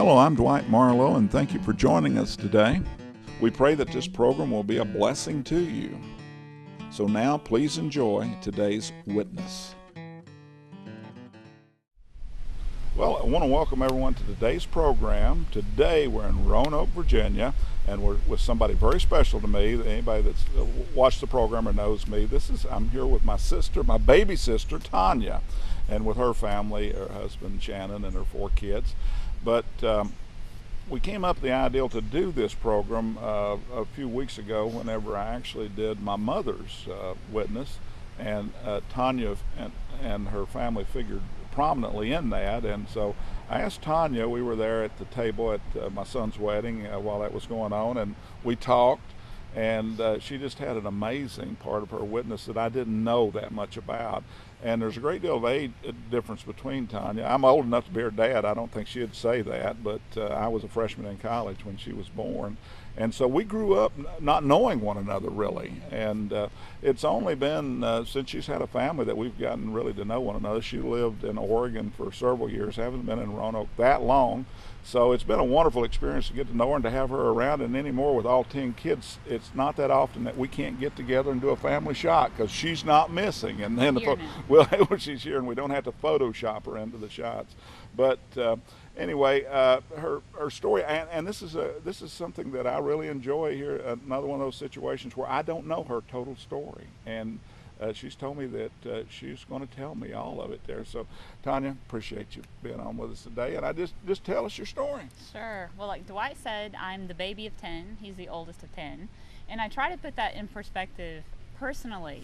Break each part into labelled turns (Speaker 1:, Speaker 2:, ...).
Speaker 1: Hello, I'm Dwight Marlow, and thank you for joining us today. We pray that this program will be a blessing to you. So now, please enjoy today's witness. Well, I want to welcome everyone to today's program. Today we're in Roanoke, Virginia, and we're with somebody very special to me. Anybody that's watched the program or knows me, I'm here with my sister, my baby sister, Tanya, and with her family, her husband, Shannon, and her 4 kids. But we came up with the idea to do this program a few weeks ago whenever I actually did my mother's witness, and Tanya and her family figured prominently in that. And so I asked Tanya, we were there at the table at my son's wedding while that was going on, and we talked, and she just had an amazing part of her witness that I didn't know that much about. And there's a great deal of age difference between Tanya. I'm old enough to be her dad. I don't think she'd say that, but I was a freshman in college when she was born. And so we grew up not knowing one another really. And it's only been since she's had a family that we've gotten really to know one another. She lived in Oregon for several years, haven't been in Roanoke that long. So it's been a wonderful experience to get to know her and to have her around. And anymore with all 10 kids, it's not that often that we can't get together and do a family shot, because she's not missing. And then she's here, and we don't have to Photoshop her into the shots. But anyway, her story, and this is something that I really enjoy here. Another one of those situations where I don't know her total story, and she's told me that she's going to tell me all of it there. So, Tanya, appreciate you being on with us today, and just tell us your story.
Speaker 2: Sure. Well, like Dwight said, I'm the baby of 10. He's the oldest of 10, and I try to put that in perspective personally.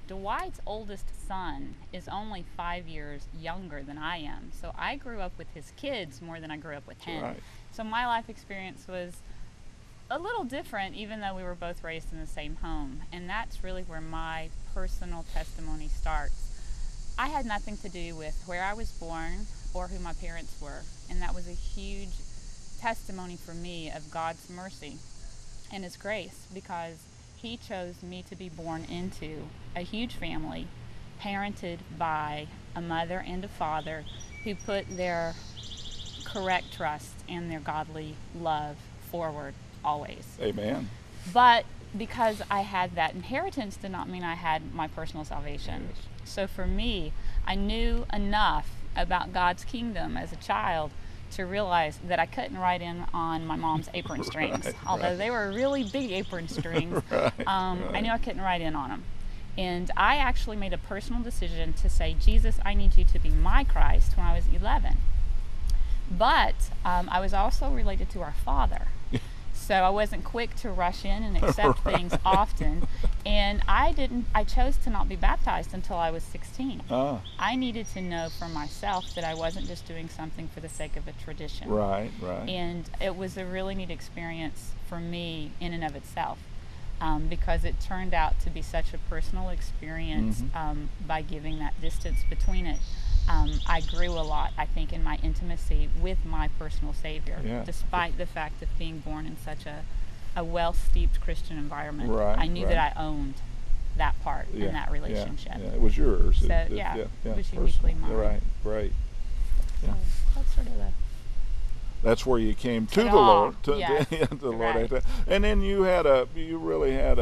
Speaker 2: Dwight's oldest son is only 5 years younger than I am, so I grew up with his kids more than I grew up with him.
Speaker 1: Right.
Speaker 2: So my life experience was a little different, even though we were both raised in the same home, and that's really where my personal testimony starts. I had nothing to do with where I was born or who my parents were, and that was a huge testimony for me of God's mercy and His grace, because He chose me to be born into a huge family, parented by a mother and a father who put their correct trust and their godly love forward always.
Speaker 1: Amen.
Speaker 2: But because I had that inheritance did not mean I had my personal salvation.
Speaker 1: Yes.
Speaker 2: So for me, I knew enough about God's kingdom as a child to realize that I couldn't ride in on my mom's apron strings. Although they were really big apron strings, I knew I couldn't ride in on them. And I actually made a personal decision to say, Jesus, I need you to be my Christ, when I was 11. But I was also related to our Father. So I wasn't quick to rush in and accept things often. And I chose to not be baptized until I was 16. I needed to know for myself that I wasn't just doing something for the sake of a tradition.
Speaker 1: Right.
Speaker 2: And it was a really neat experience for me in and of itself, because it turned out to be such a personal experience. By giving that distance between it. I grew a lot, I think, in my intimacy with my personal Savior, despite the fact of being born in such a well-steeped Christian environment. I knew that I owned that part in that relationship.
Speaker 1: Yeah, it was yours.
Speaker 2: So, it was uniquely mine.
Speaker 1: Right, great.
Speaker 2: Yeah. So that's sort of
Speaker 1: that's where you came to the Lord, to the Lord.
Speaker 2: Right.
Speaker 1: And then you really had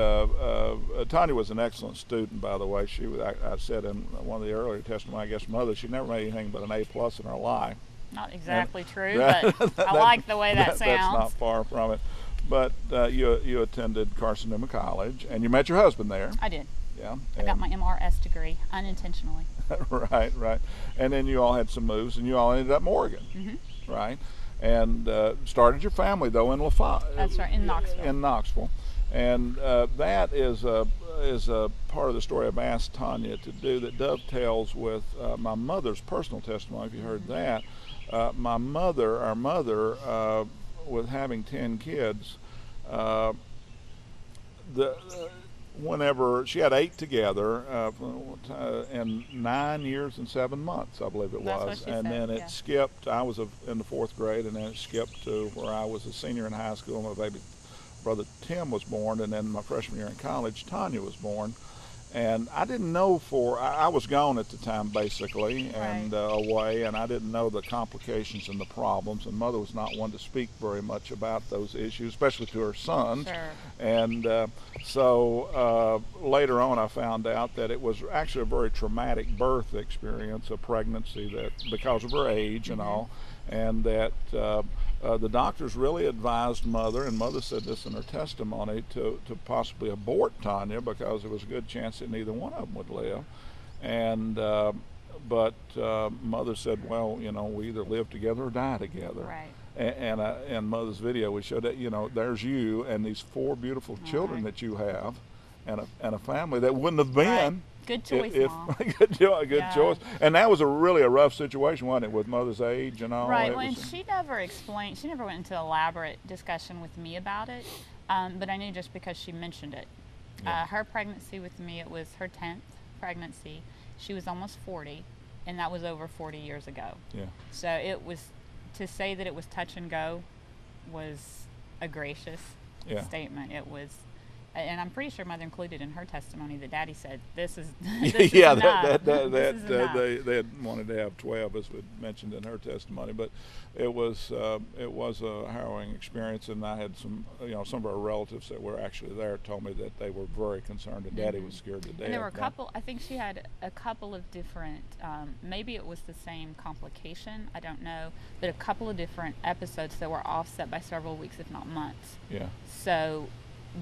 Speaker 1: Tanya was an excellent student, by the way. I said in one of the earlier testimony, I guess mother, she never made anything but an A+ in her life.
Speaker 2: Not exactly true, but I like the way that sounds.
Speaker 1: That's not far from it. But you attended Carcinoma College, and you met your husband there.
Speaker 2: I did.
Speaker 1: Yeah.
Speaker 2: I got my MRS degree unintentionally.
Speaker 1: Right. And then you all had some moves, and you all ended up in Oregon, right? And started your family though in LaFayette.
Speaker 2: That's right, in Knoxville.
Speaker 1: In Knoxville, and that is a part of the story I've asked Tanya to do that dovetails with my mother's personal testimony. If you heard that, our mother, with having 10 kids, whenever she had 8 together, in 9 years and 7 months, I believe it was.
Speaker 2: That's what she
Speaker 1: and
Speaker 2: said,
Speaker 1: then it skipped. I was in the 4th grade, and then it skipped to where I was a senior in high school. My baby brother Tim was born, and then my freshman year in college, Tanya was born. And I didn't know I was gone at the time basically, and
Speaker 2: Right.
Speaker 1: away, and I didn't know the complications and the problems. And Mother was not one to speak very much about those issues, especially to her sons.
Speaker 2: Sure.
Speaker 1: And so later on, I found out that it was actually a very traumatic birth experience, a pregnancy that because of her age and all, and that the doctors really advised Mother, and Mother said this in her testimony, to possibly abort Tanya because there was a good chance that neither one of them would live. And but Mother said, well, you know, we either live together or die together.
Speaker 2: Right.
Speaker 1: And Mother's video, we showed that, you know, there's you and these 4 beautiful children
Speaker 2: Right.
Speaker 1: that you have, and a family that wouldn't have been.
Speaker 2: Right. Good choice,
Speaker 1: if
Speaker 2: Mom.
Speaker 1: good
Speaker 2: Yeah.
Speaker 1: choice. And that was really a rough situation, wasn't it, with Mother's age and all?
Speaker 2: Right.
Speaker 1: It
Speaker 2: Well, and
Speaker 1: was-
Speaker 2: she never explained. She never went into elaborate discussion with me about it. But I knew just because she mentioned it.
Speaker 1: Yeah.
Speaker 2: Her pregnancy with me, it was her 10th pregnancy. She was almost 40, and that was over 40 years ago.
Speaker 1: Yeah.
Speaker 2: So it was, to say that it was touch and go was a gracious
Speaker 1: Yeah.
Speaker 2: statement. It was, and I'm pretty sure Mother included in her testimony that Daddy said, "This is this
Speaker 1: Yeah,
Speaker 2: is enough.
Speaker 1: that
Speaker 2: This is enough."
Speaker 1: they had wanted to have 12, as we mentioned in her testimony, but it was a harrowing experience, and I had some of our relatives that were actually there told me that they were very concerned, and Daddy was scared to death.
Speaker 2: And there were a couple. I think she had a couple of different. Maybe it was the same complication. I don't know, but a couple of different episodes that were offset by several weeks, if not months.
Speaker 1: Yeah.
Speaker 2: So,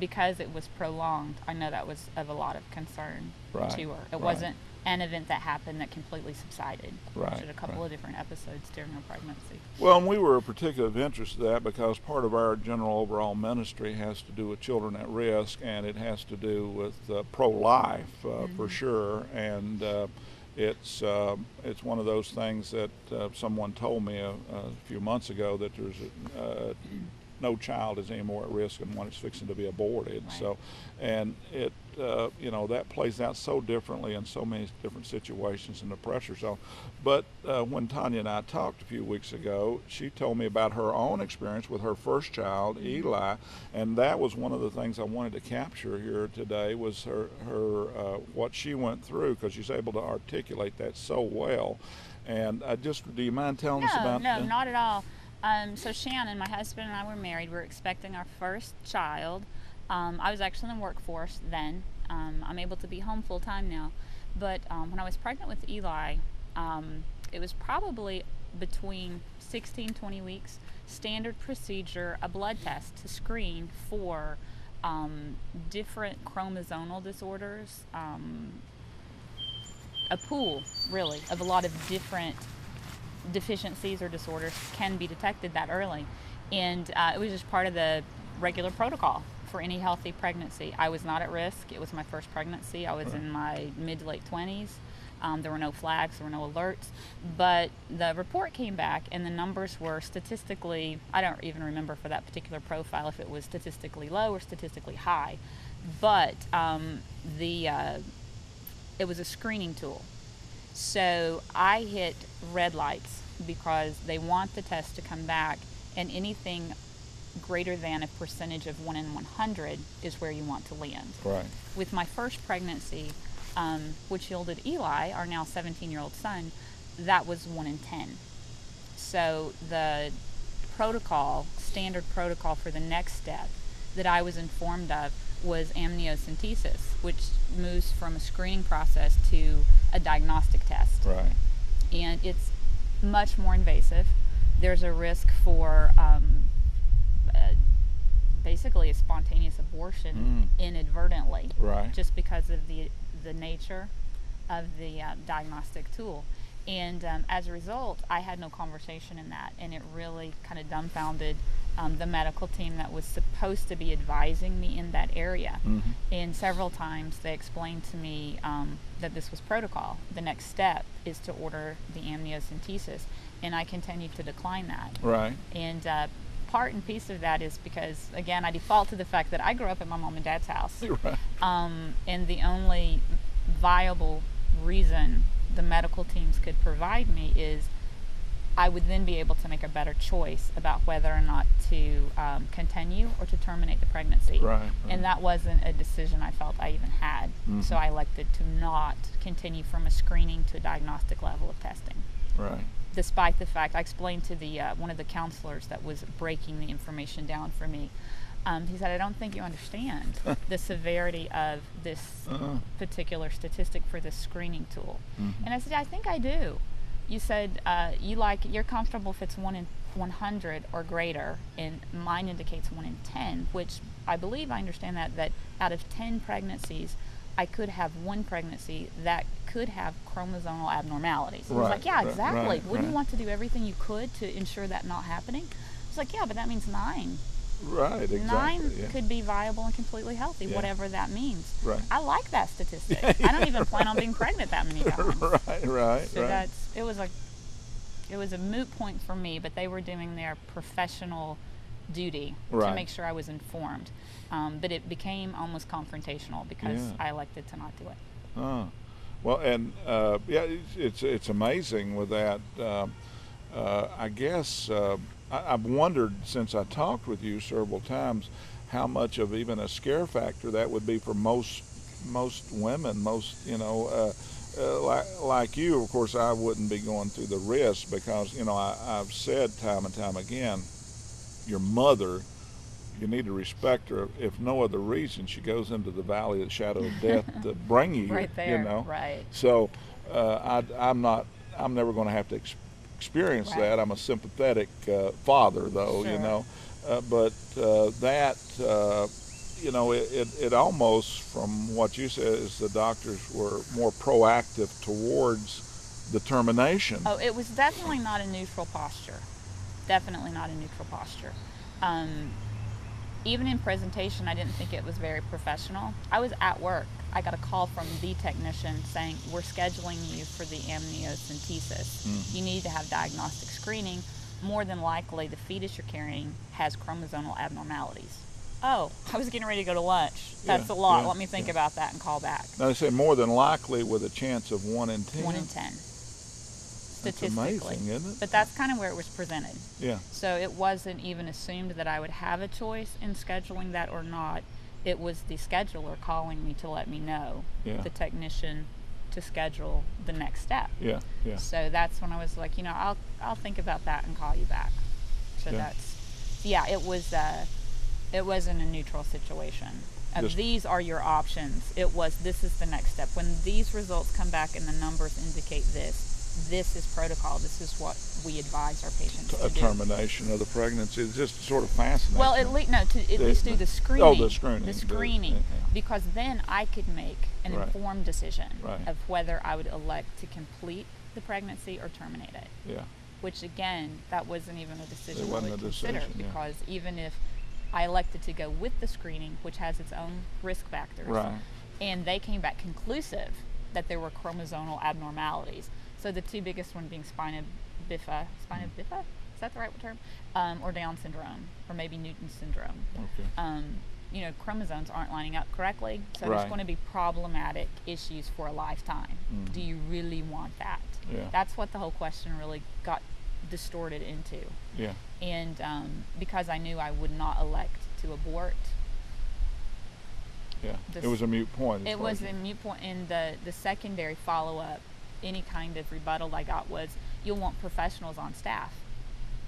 Speaker 2: because it was prolonged, I know that was of a lot of concern
Speaker 1: Right,
Speaker 2: to her. It
Speaker 1: right.
Speaker 2: wasn't an event that happened that completely subsided.
Speaker 1: Right,
Speaker 2: She had a couple
Speaker 1: right.
Speaker 2: of different episodes during her pregnancy.
Speaker 1: Well, and we were of particular interest in that because part of our general overall ministry has to do with children at risk, and it has to do with pro-life for sure. And it's one of those things that someone told me a few months ago, that there's no child is any more at risk than one that's fixing to be aborted.
Speaker 2: Right.
Speaker 1: So, and it that plays out so differently in so many different situations and the pressures on. But when Tanya and I talked a few weeks ago, she told me about her own experience with her first child, Eli, and that was one of the things I wanted to capture here today, was her what she went through, because she's able to articulate that so well. And do you mind telling us about
Speaker 2: No,
Speaker 1: that?
Speaker 2: not at all. So Shannon, my husband, and I were married. We were expecting our first child. I was actually in the workforce then. I'm able to be home full time now. But when I was pregnant with Eli, it was probably between 16, 20 weeks. Standard procedure, a blood test to screen for different chromosomal disorders. A pool, really, of a lot of different deficiencies or disorders can be detected that early. And it was just part of the regular protocol for any healthy pregnancy. I was not at risk. It was my first pregnancy. I was in my mid to late 20s. There were no flags, there were no alerts. But the report came back and the numbers were statistically, I don't even remember for that particular profile if it was statistically low or statistically high. But it was a screening tool. So I hit red lights because they want the test to come back, and anything greater than a percentage of 1 in 100 is where you want to land.
Speaker 1: Right.
Speaker 2: With my first pregnancy, which yielded Eli, our now 17-year-old son, that was 1 in 10. So the standard protocol for the next step that I was informed of was amniocentesis, which moves from a screening process to a diagnostic test.
Speaker 1: Right.
Speaker 2: And it's much more invasive. There's a risk for basically a spontaneous abortion inadvertently,
Speaker 1: Right.
Speaker 2: just because of the nature of the diagnostic tool. And as a result, I had no conversation in that, and it really kind of dumbfounded the medical team that was supposed to be advising me in that area. And several times they explained to me that this was protocol. The next step is to order the amniocentesis, and I continued to decline that.
Speaker 1: Right.
Speaker 2: And part and piece of that is because, again, I default to the fact that I grew up at my mom and dad's house.
Speaker 1: Right.
Speaker 2: And the only viable reason the medical teams could provide me is I would then be able to make a better choice about whether or not to continue or to terminate the pregnancy.
Speaker 1: Right.
Speaker 2: And that wasn't a decision I felt I even had.
Speaker 1: Mm-hmm.
Speaker 2: So I elected to not continue from a screening to a diagnostic level of testing.
Speaker 1: Right.
Speaker 2: Despite the fact, I explained to the one of the counselors that was breaking the information down for me. He said, I don't think you understand the severity of this particular statistic for this screening tool.
Speaker 1: Mm-hmm.
Speaker 2: And I said, I think I do. You said you're comfortable if it's 1 in 100 or greater, and mine indicates 1 in 10, which I believe I understand that out of 10 pregnancies, I could have one pregnancy that could have chromosomal abnormalities. He was like, yeah, exactly. Wouldn't you want to do everything you could to ensure that not happening? I was like, yeah, but that means 9.
Speaker 1: Right, exactly.
Speaker 2: 9
Speaker 1: yeah.
Speaker 2: could be viable and completely healthy, whatever that means.
Speaker 1: Right.
Speaker 2: I like that statistic. I don't even plan on being pregnant that many times.
Speaker 1: Right.
Speaker 2: So it was a moot point for me, but they were doing their professional duty to make sure I was informed. But it became almost confrontational because I elected to not do it.
Speaker 1: Well, and it's amazing with that. I guess I've wondered since I talked with you several times how much of even a scare factor that would be for most women. Like you, of course, I wouldn't be going through the risk because I've said time and time again, your mother, you need to respect her. If no other reason, she goes into the valley of the shadow of death to bring you.
Speaker 2: Right there.
Speaker 1: Right. So I'm never going to have to experience that. I'm a sympathetic father, though.
Speaker 2: Sure.
Speaker 1: But it almost, from what you said, is the doctors were more proactive towards the termination.
Speaker 2: Oh, it was definitely not a neutral posture. Definitely not a neutral posture. Even in presentation, I didn't think it was very professional. I was at work. I got a call from the technician saying, we're scheduling you for the amniocentesis.
Speaker 1: Mm-hmm.
Speaker 2: You need to have diagnostic screening. More than likely, the fetus you're carrying has chromosomal abnormalities. Oh, I was getting ready to go to lunch. That's a lot. Let me think about that and call back.
Speaker 1: Now, they say more than likely with a chance of 1 in 10.
Speaker 2: 1 in 10. Statistically.
Speaker 1: That's amazing, isn't it?
Speaker 2: But that's kind of where it was presented.
Speaker 1: Yeah.
Speaker 2: So it wasn't even assumed that I would have a choice in scheduling that or not. It was the scheduler calling me to let me know, the technician, to schedule the next step.
Speaker 1: Yeah.
Speaker 2: So that's when I was like, I'll think about that and call you back. So it wasn't a neutral situation. These are your options. It was, this is the next step. When these results come back and the numbers indicate this is protocol. This is what we advise our patients to do.
Speaker 1: A termination of the pregnancy. It's just sort of fascinating.
Speaker 2: Well, at least do the screening.
Speaker 1: Oh, the screening.
Speaker 2: The screening. Because then I could make an informed decision of whether I would elect to complete the pregnancy or terminate it.
Speaker 1: Yeah.
Speaker 2: Which, again, that wasn't even a decision
Speaker 1: I
Speaker 2: would consider. Because even if I elected to go with the screening, which has its own risk factors, and they came back conclusive that there were chromosomal abnormalities. So the two biggest ones being spina bifida, is that the right term? Or Down syndrome, or maybe Newton syndrome.
Speaker 1: Okay.
Speaker 2: Chromosomes aren't lining up correctly, so there's going to be problematic issues for a lifetime. Do you really want that?
Speaker 1: Yeah.
Speaker 2: That's what the whole question really got distorted into.
Speaker 1: Yeah.
Speaker 2: And because I knew I would not elect to abort.
Speaker 1: Yeah. It was a moot point.
Speaker 2: It was a moot point, and the secondary follow-up, any kind of rebuttal I got was, you'll want professionals on staff.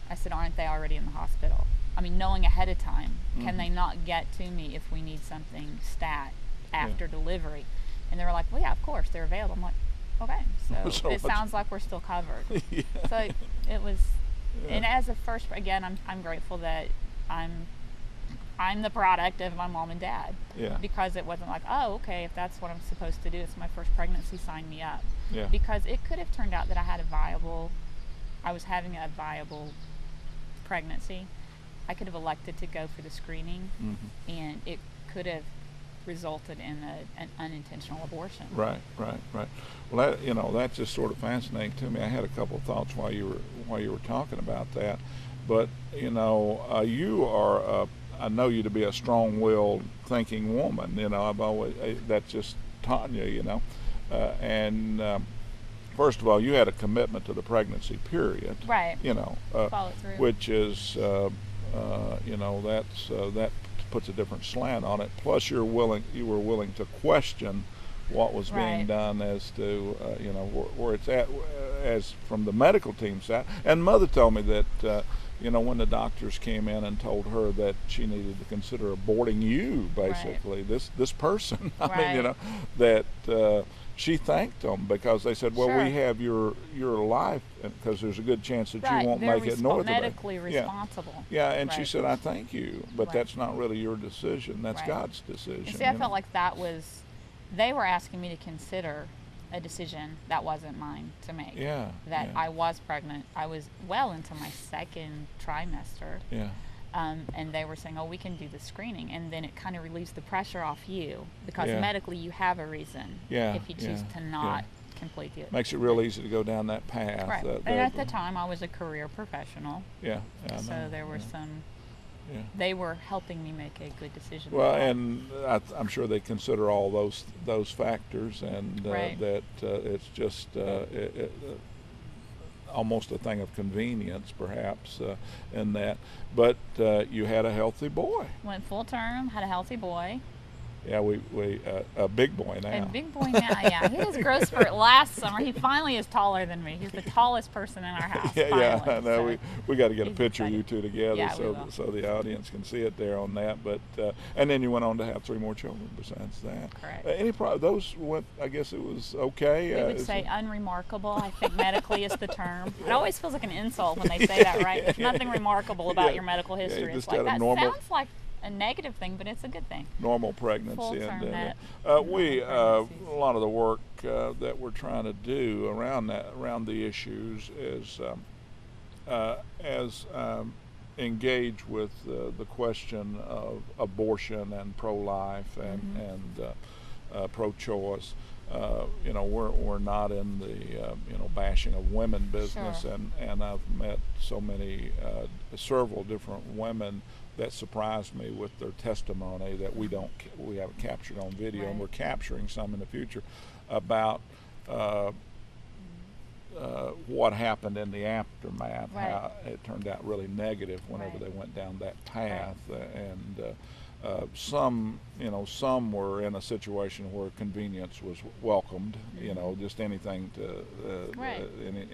Speaker 2: I said, aren't they already in the hospital? I mean, knowing ahead of time, can they not get to me if we need something stat after delivery? And they were like, well, yeah, of course, they're available. I'm like, okay, so it sounds like we're still covered. So it was, and as a first, again, I'm grateful that I'm the product of my mom and dad.
Speaker 1: Yeah.
Speaker 2: Because it wasn't like, oh, okay, if that's what I'm supposed to do, it's my first pregnancy, sign me up.
Speaker 1: Yeah.
Speaker 2: Because it could have turned out that I was having a viable pregnancy. I could have elected to go for the screening, and it could have resulted in an unintentional abortion.
Speaker 1: Right. Well, that's just sort of fascinating to me. I had a couple of thoughts while you were talking about that, but you are I know you to be a strong-willed, thinking woman. I've always that's just Tanya. And first of all, you had a commitment to the pregnancy period.
Speaker 2: Right.
Speaker 1: Follow
Speaker 2: through.
Speaker 1: Which is, that puts a different slant on it. Plus, you were willing to question what was being done as to, where it's at, as from the medical team side. And Mother told me that, when the doctors came in and told her that she needed to consider aborting you, basically, this person, that she thanked them because they said, well, we have your life, because there's a good chance that you won't make it north of it.
Speaker 2: Medically responsible.
Speaker 1: Yeah, and she said, I thank you, but that's not really your decision. That's God's decision.
Speaker 2: You see, I felt like they were asking me to consider a decision that wasn't mine to make. I was pregnant. I was well into my second trimester. And they were saying, we can do the screening. And then it kind of relieves the pressure off you, because medically you have a reason if you choose to not complete it.
Speaker 1: Makes it real easy to go down that path.
Speaker 2: Right. And at the time, I was a career professional. So there were some... They were helping me make a good decision.
Speaker 1: Well, and I'm sure they consider all those factors, and that it's just almost a thing of convenience, perhaps, in that. But you had a healthy boy.
Speaker 2: Went full term, had a healthy boy.
Speaker 1: Yeah, we a big boy now.
Speaker 2: A big boy now, yeah. He was growth spurt last summer. He finally is taller than me. He's the tallest person in our house.
Speaker 1: I know. So we got to get a picture of you two together,
Speaker 2: yeah,
Speaker 1: so the audience can see it there on that. But and then you went on to have 3 more children besides that.
Speaker 2: Correct.
Speaker 1: Those went? I guess it was okay.
Speaker 2: We would say unremarkable. I think medically is the term. It always feels like an insult when they say that, right? There's nothing remarkable about your medical history.
Speaker 1: You
Speaker 2: it's like that sounds like a negative thing, but it's a good thing.
Speaker 1: Normal pregnancy.
Speaker 2: Full-term
Speaker 1: and a lot of the work that we're trying to do around the issues is engage with the question of abortion and pro-life and pro-choice. We're not in the bashing of women business, and I've met several different women that surprised me with their testimony that we haven't captured on video, and we're capturing some in the future about what happened in the aftermath. How it turned out really negative whenever they went down that path, and some were in a situation where convenience was welcomed, just anything to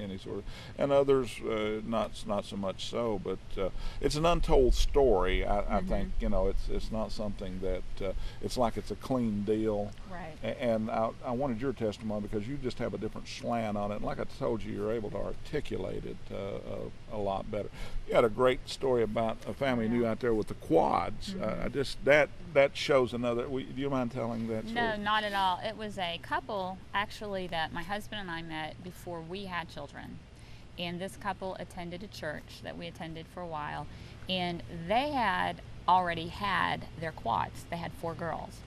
Speaker 1: any sort of, and others not so much so. But it's an untold story. I think it's not something that it's like it's a clean deal. And I wanted your testimony because you just have a different slant on it. And like I told you, you're able to articulate it a lot better. You had a great story about a family you knew out there with the quads. That shows another. Do you mind telling that story?
Speaker 2: No, not at all. It was a couple, actually, that my husband and I met before we had children. And this couple attended a church that we attended for a while. And they had already had their quads. They had 4 girls.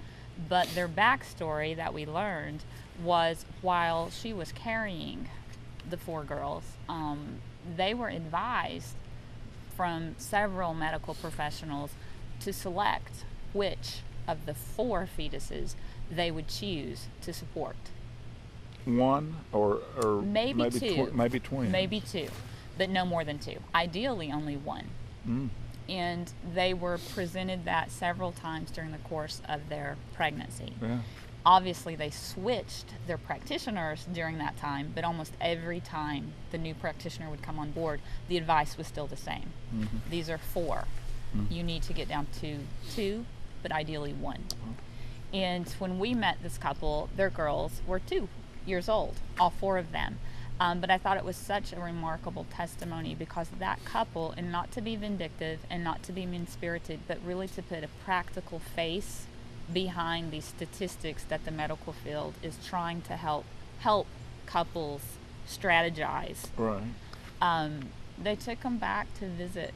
Speaker 2: But their backstory that we learned was while she was carrying the 4 girls, they were advised from several medical professionals to select which of the 4 fetuses they would choose to support.
Speaker 1: One or
Speaker 2: maybe 2.
Speaker 1: Maybe twins.
Speaker 2: Maybe 2, but no more than 2. Ideally, only 1. And they were presented that several times during the course of their pregnancy. Obviously, they switched their practitioners during that time, but almost every time the new practitioner would come on board, the advice was still the same. These are 4. You need to get down to 2, but ideally 1. And when we met this couple, their girls were 2 years old, all 4 of them. But I thought it was such a remarkable testimony because that couple, and not to be vindictive and not to be mean-spirited, but really to put a practical face behind these statistics that the medical field is trying to help couples strategize. They took them back to visit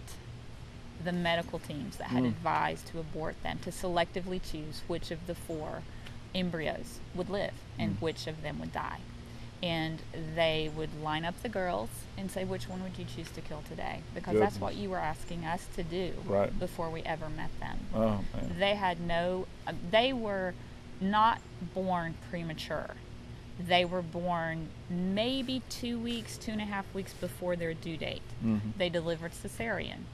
Speaker 2: the medical teams that had advised to abort them, to selectively choose which of the 4 embryos would live and which of them would die. And they would line up the girls and say, which one would you choose to kill today? Because that's what you were asking us to do before we ever met them. They had they were not born premature. They were born maybe 2 weeks, 2.5 weeks before their due date. They delivered cesarean.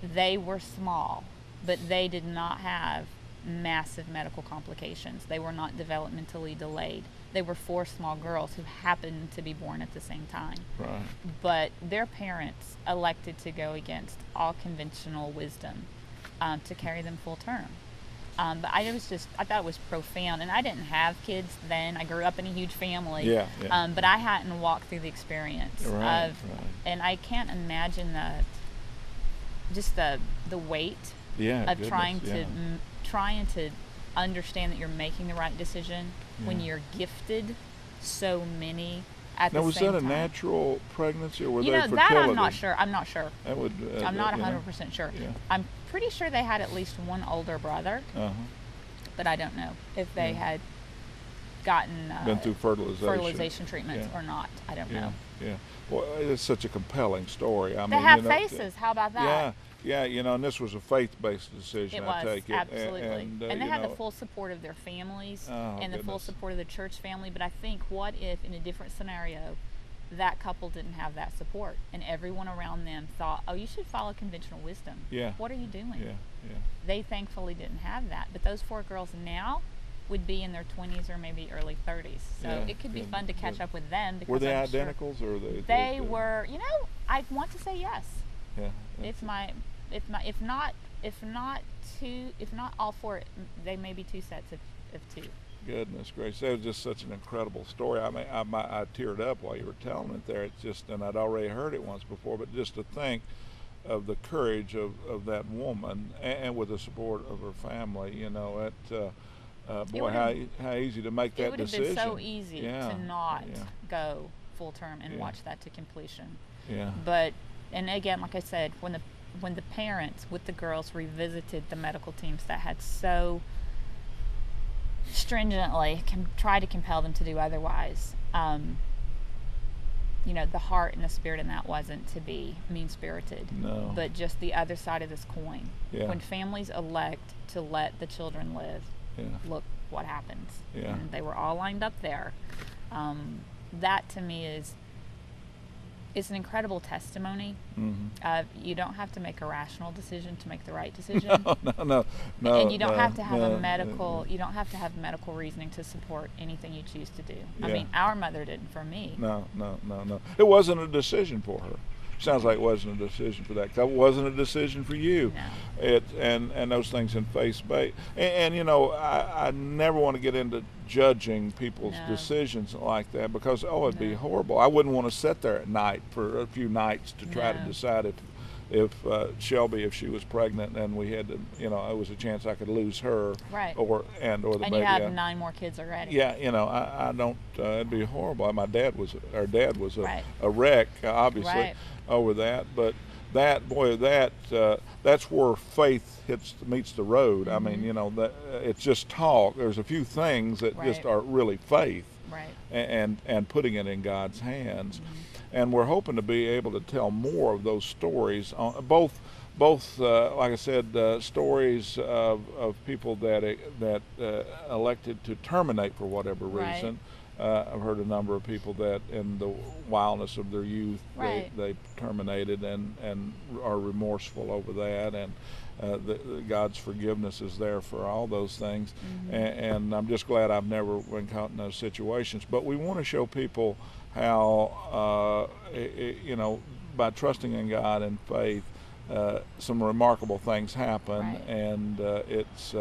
Speaker 2: They were small, but they did not have massive medical complications. They were not developmentally delayed. They were 4 small girls who happened to be born at the same time.
Speaker 1: Right.
Speaker 2: But their parents elected to go against all conventional wisdom to carry them full term. But I thought it was profound. And I didn't have kids then. I grew up in a huge family.
Speaker 1: Yeah.
Speaker 2: But I hadn't walked through the experience and I can't imagine the weight of trying to understand that you're making the right decision when you're gifted so many at the same time. Now,
Speaker 1: was that a natural pregnancy, or were they fertility?
Speaker 2: That I'm not sure. I'm not sure.
Speaker 1: That would,
Speaker 2: I'm not 100% sure.
Speaker 1: Yeah.
Speaker 2: I'm pretty sure they had at least one older brother, but I don't know if they had gotten
Speaker 1: been through
Speaker 2: fertilization treatments or not. I don't know.
Speaker 1: Yeah. Well, it's such a compelling story. I
Speaker 2: they
Speaker 1: mean,
Speaker 2: have faces. How about that?
Speaker 1: Yeah, and this was a faith-based decision,
Speaker 2: I take it. Absolutely.
Speaker 1: And
Speaker 2: they had the full support of their families and the full support of the church family. But I think, what if in a different scenario, that couple didn't have that support and everyone around them thought, oh, you should follow conventional wisdom.
Speaker 1: Yeah.
Speaker 2: What are you doing?
Speaker 1: Yeah.
Speaker 2: They thankfully didn't have that. But those 4 girls now would be in their 20s or maybe early 30s. So it could be fun to catch up with them. Because
Speaker 1: were they identicals, or
Speaker 2: they were? I want to say yes.
Speaker 1: Yeah.
Speaker 2: If not all 4, they may be 2 sets of 2.
Speaker 1: Goodness gracious, that was just such an incredible story. I mean, I teared up while you were telling it there. It's just, and I'd already heard it once before, but just to think of the courage of that woman, and with the support of her family, boy, how easy to make that decision.
Speaker 2: It would have been so easy to not go full term and watch that to completion.
Speaker 1: Yeah.
Speaker 2: But, and again, like I said, when the parents with the girls revisited the medical teams that had so stringently try to compel them to do otherwise, the heart and the spirit in that wasn't to be mean-spirited, but just the other side of this coin. When families elect to let the children live, look what happens. And they were all lined up there. That to me is an incredible testimony. You don't have to make a rational decision to make the right decision.
Speaker 1: No.
Speaker 2: And you don't have to have you don't have to have medical reasoning to support anything you choose to do. I mean, our mother didn't for me.
Speaker 1: No. It wasn't a decision for her. Sounds like it wasn't a decision for that couple. It wasn't a decision for you.
Speaker 2: No.
Speaker 1: And those things in faith-based. And I never want to get into judging people's decisions like that, because it'd be horrible. I wouldn't want to sit there at night for a few nights to try to decide if Shelby, if she was pregnant and we had to, it was a chance I could lose her, or the baby.
Speaker 2: And you have 9 more kids already.
Speaker 1: Yeah, I don't. It'd be horrible. Our dad was a wreck, obviously, over that. But that's where faith meets the road. I mean, that it's just talk. There's a few things that just are really faith, and putting it in God's hands. And we're hoping to be able to tell more of those stories, both like I said, stories of people that elected to terminate for whatever reason. I've heard a number of people that in the wildness of their youth they terminated and are remorseful over that, and God's forgiveness is there for all those things. And I'm just glad I've never been caught in those situations. But we want to show people how by trusting in God and faith, some remarkable things happen, and it's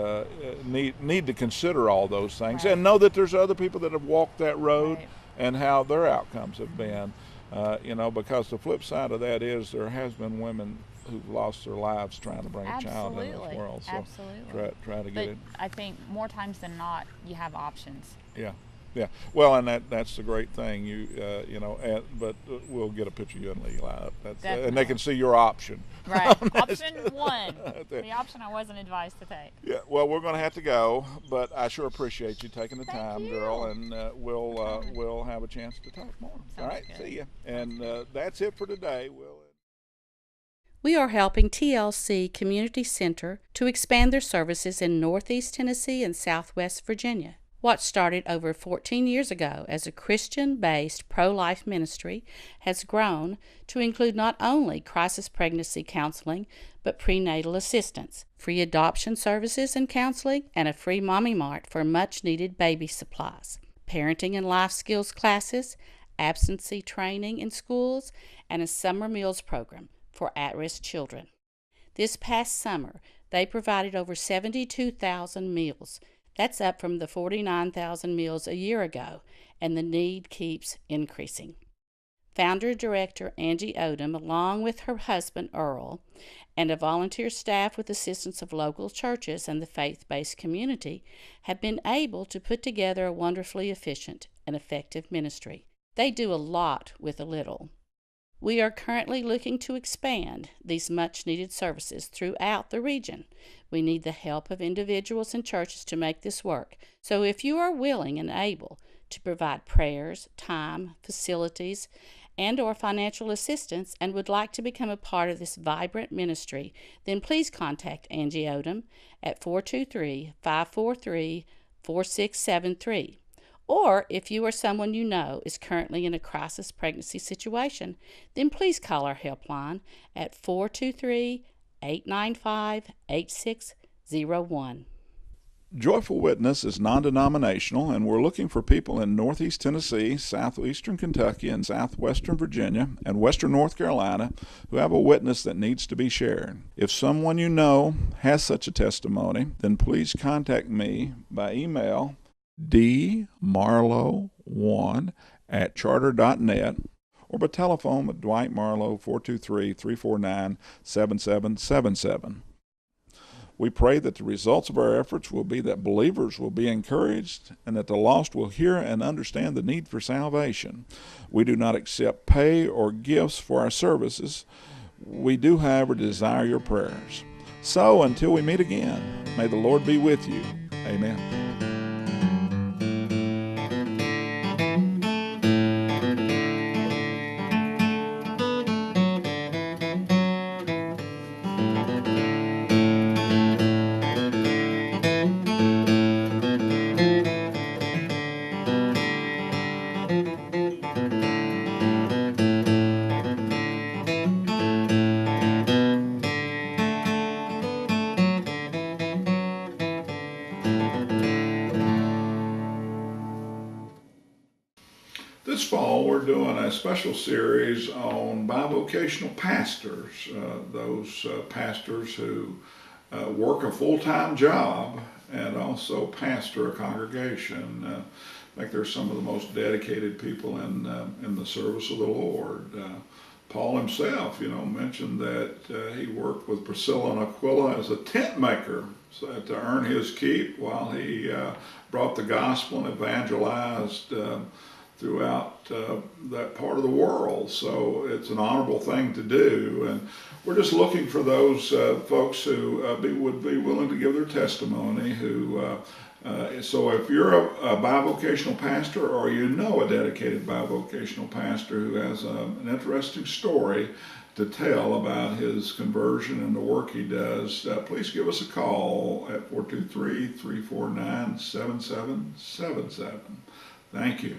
Speaker 1: need to consider all those things, and know that there's other people that have walked that road and how their outcomes have been. Because the flip side of that is there has been women who've lost their lives trying to bring a child into this world. So try to get it.
Speaker 2: I think more times than not, you have options.
Speaker 1: Yeah. Well, and that's the great thing. But we'll get a picture of you and Levi up. And they can see your option.
Speaker 2: Right. Option 1. The option I wasn't advised to take.
Speaker 1: Yeah. Well, we're going to have to go, but I sure appreciate you taking the time, girl, and we'll have a chance to talk more. All right.
Speaker 2: Good.
Speaker 1: See ya. And that's it for today.
Speaker 3: We are helping TLC Community Center to expand their services in Northeast Tennessee and Southwest Virginia. What started over 14 years ago as a Christian-based pro-life ministry has grown to include not only crisis pregnancy counseling, but prenatal assistance, free adoption services and counseling, and a free Mommy Mart for much-needed baby supplies, parenting and life skills classes, absentee training in schools, and a summer meals program for at-risk children. This past summer, they provided over 72,000 meals. That's up from the 49,000 meals a year ago, and the need keeps increasing. Founder-director Angie Odom, along with her husband Earl, and a volunteer staff with assistance of local churches and the faith-based community, have been able to put together a wonderfully efficient and effective ministry. They do a lot with a little. We are currently looking to expand these much-needed services throughout the region. We need the help of individuals and churches to make this work. So if you are willing and able to provide prayers, time, facilities, and/or financial assistance and would like to become a part of this vibrant ministry, then please contact Angie Odom at 423-543-4673. Or if you or someone you know is currently in a crisis pregnancy situation, then please call our helpline at 423-895-8601.
Speaker 1: Joyful Witness is non-denominational, and we're looking for people in Northeast Tennessee, Southeastern Kentucky, and Southwestern Virginia, and Western North Carolina who have a witness that needs to be shared. If someone you know has such a testimony, then please contact me by email dmarlow1@charter.net or by telephone with Dwight Marlow 423-349-7777. We pray that the results of our efforts will be that believers will be encouraged and that the lost will hear and understand the need for salvation. We do not accept pay or gifts for our services. We do, however, desire your prayers. So until we meet again, may the Lord be with you. Amen. This fall, we're doing a special series on bivocational pastors, those pastors who work a full-time job and also pastor a congregation. I think they're some of the most dedicated people in the service of the Lord. Paul himself, mentioned that he worked with Priscilla and Aquila as a tent maker to earn his keep while he brought the gospel and evangelized throughout that part of the world. So it's an honorable thing to do, and we're just looking for those folks who would be willing to give their testimony. So if you're a bivocational pastor, or you know a dedicated bivocational pastor who has an interesting story to tell about his conversion and the work he does, please give us a call at 423-349-7777. Thank you.